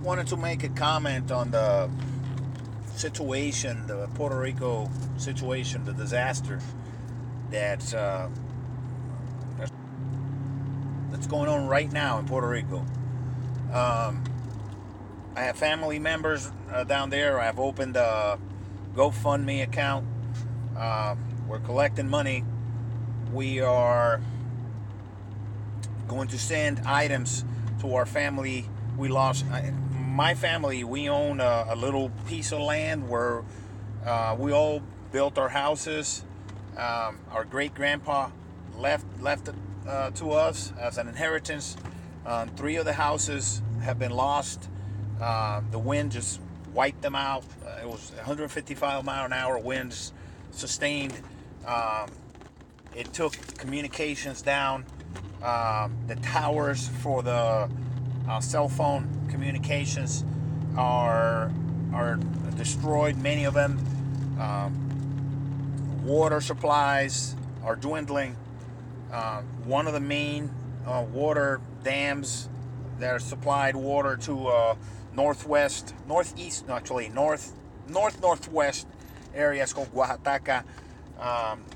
wanted to make a comment on the situation, the Puerto Rico situation, the disaster that that's going on right now in Puerto Rico. Um, I have family members down there. I've opened a GoFundMe account. We're collecting money. We are going to send items to our family. We lost. My family, we own a little piece of land where we all built our houses. Our great grandpa left it to us as an inheritance. Three of the houses have been lost. The wind just wiped them out. It was 155 mile an hour winds sustained. It took communications down. The towers for the cell phone communications are destroyed. Many of them. Water supplies are dwindling. One of the main water dams that supplied water to northwest, northeast, actually northwest area is called Oaxaca.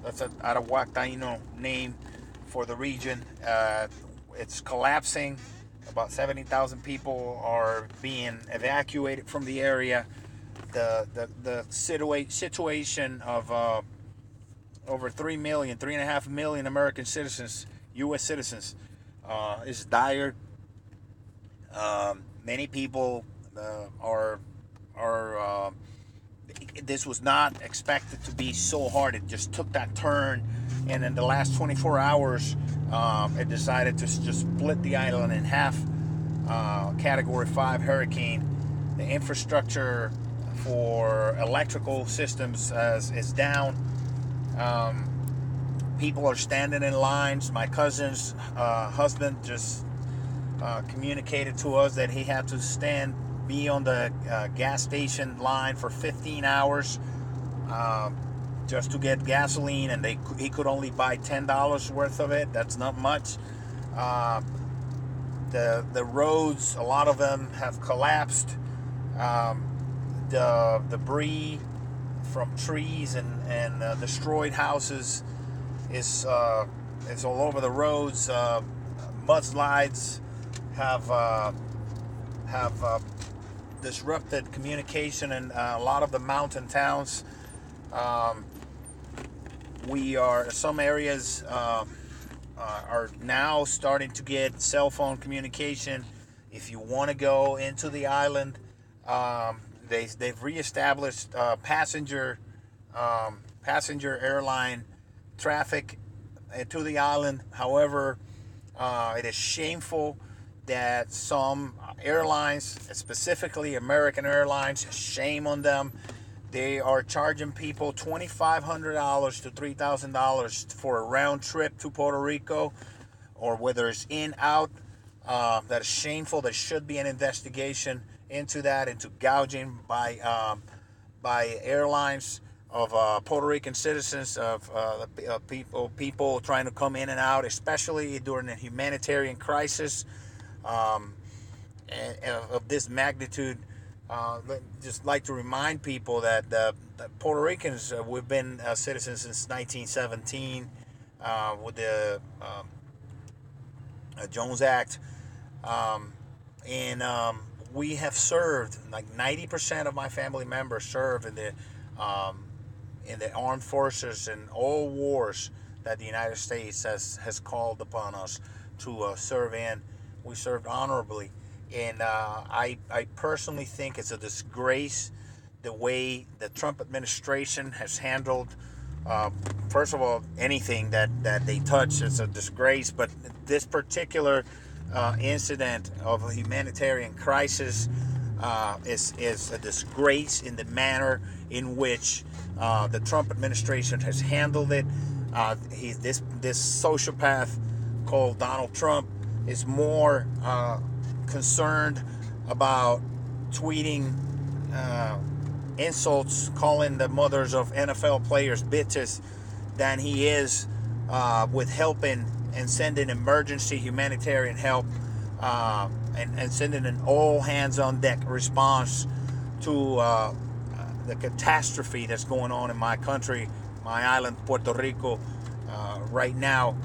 That's an Arahuactaino name for the region. It's collapsing. About 70,000 people are being evacuated from the area. The situation of over 3.5 million American citizens, U.S. citizens, is dire. Many people are this was not expected to be so hard. It just took that turn, and in the last 24 hours, it decided to just split the island in half. Category 5 hurricane. The infrastructure for electrical systems is down. People are standing in lines. My cousin's husband just communicated to us that he had to be on the gas station line for 15 hours just to get gasoline, and he could only buy $10 worth of it. That's not much. The roads, a lot of them have collapsed. The debris from trees and destroyed houses is all over the roads. Mudslides have disrupted communication in a lot of the mountain towns. Some areas are now starting to get cell phone communication. If you want to go into the island, they've reestablished passenger airline traffic to the island. However, it is shameful that some airlines, specifically American Airlines, shame on them. They are charging people $2,500 to $3,000 for a round trip to Puerto Rico, or whether it's in, out. That is shameful. There should be an investigation into that, into gouging by airlines of Puerto Rican citizens, of people trying to come in and out, especially during a humanitarian crisis of this magnitude. Just like to remind people that the Puerto Ricans, we've been citizens since 1917 with the Jones Act, and we have served. Like 90% of my family members served in the armed forces in all wars that the United States has called upon us to serve in. We served honorably. And I personally think it's a disgrace the way the Trump administration has handled, first of all, anything that they touch is a disgrace. But this particular incident of a humanitarian crisis is a disgrace in the manner in which the Trump administration has handled it. This sociopath called Donald Trump is more concerned about tweeting insults, calling the mothers of NFL players bitches, than he is with helping and sending emergency humanitarian help and sending an all hands on deck response to the catastrophe that's going on in my country, my island, Puerto Rico. Right now,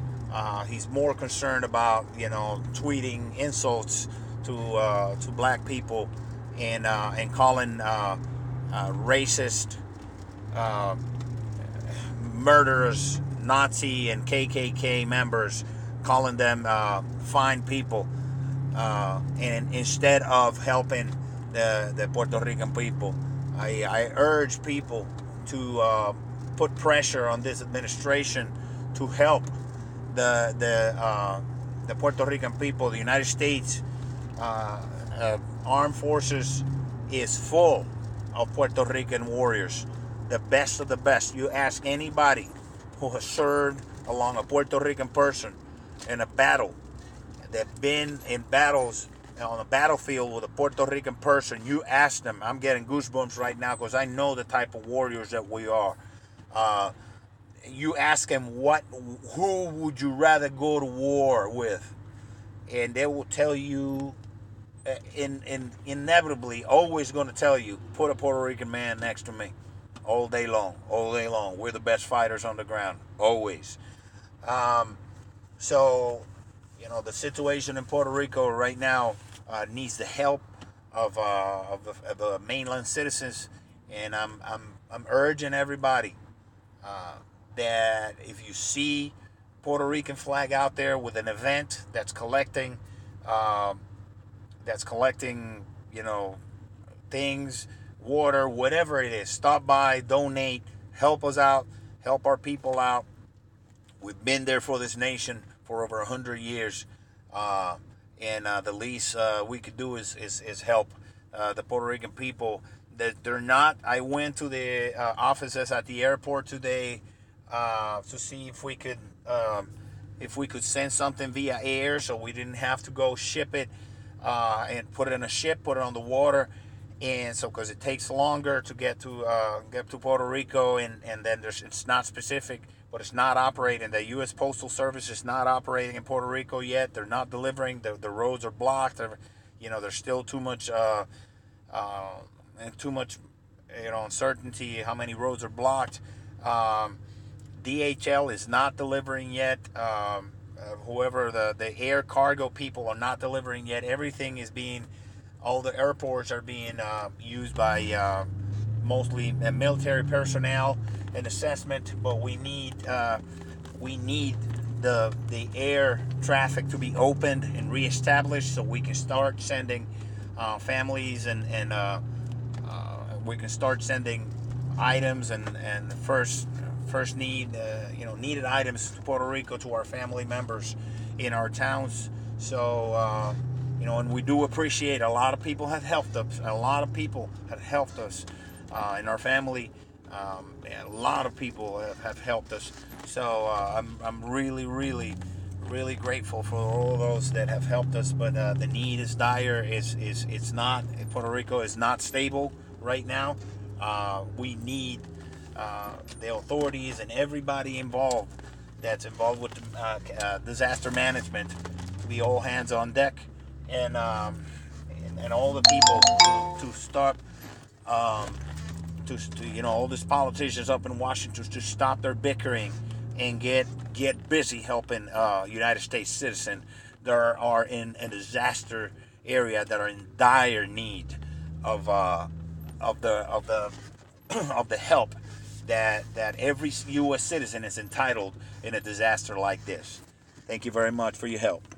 he's more concerned about tweeting insults to black people and calling racist, uh, murderers, Nazi and KKK members, calling them fine people, and instead of helping the Puerto Rican people. I urge people to put pressure on this administration to help the Puerto Rican people. The United States armed forces is full of Puerto Rican warriors, the best of the best. You ask anybody who has served along a Puerto Rican person in a battle, that been in battles on the battlefield with a Puerto Rican person, you ask them. I'm getting goosebumps right now because I know the type of warriors that we are. You ask them who would you rather go to war with, and they will tell you, inevitably, always going to tell you, put a Puerto Rican man next to me, all day long, all day long. We're the best fighters on the ground, always. So, the situation in Puerto Rico right now needs the help of the mainland citizens, and I'm urging everybody that if you see Puerto Rican flag out there with an event that's collecting, things, water, whatever it is, stop by, donate, help us out, help our people out. We've been there for this nation for over 100 years, and the least we could do is help the Puerto Rican people. They're not. I went to the offices at the airport today to see if we could send something via air, so we didn't have to go ship it and put it in a ship, put it on the water, and so because it takes longer to get to Puerto Rico, and then it's not specific, but it's not operating. The U.S. Postal Service is not operating in Puerto Rico yet. They're not delivering. The roads are blocked. There's still too much uncertainty how many roads are blocked. DHL is not delivering yet. Whoever the air cargo people are not delivering yet. Everything is all the airports are being used by mostly military personnel and assessment, but we need the air traffic to be opened and reestablished so we can start sending families and we can start sending items and first needed items to Puerto Rico to our family members in our towns. So and we do appreciate a lot of people have helped us. A lot of people have helped us in our family. And a lot of people have helped us. So I'm really, really, really grateful for all those that have helped us. But the need is dire. It's not. Puerto Rico is not stable right now. We need the authorities and everybody that's involved with disaster management to be all hands on deck, and all the people to start. All these politicians up in Washington to stop their bickering and get busy helping United States citizens that are in a disaster area, that are in dire need of the help that every U.S. citizen is entitled in a disaster like this. Thank you very much for your help.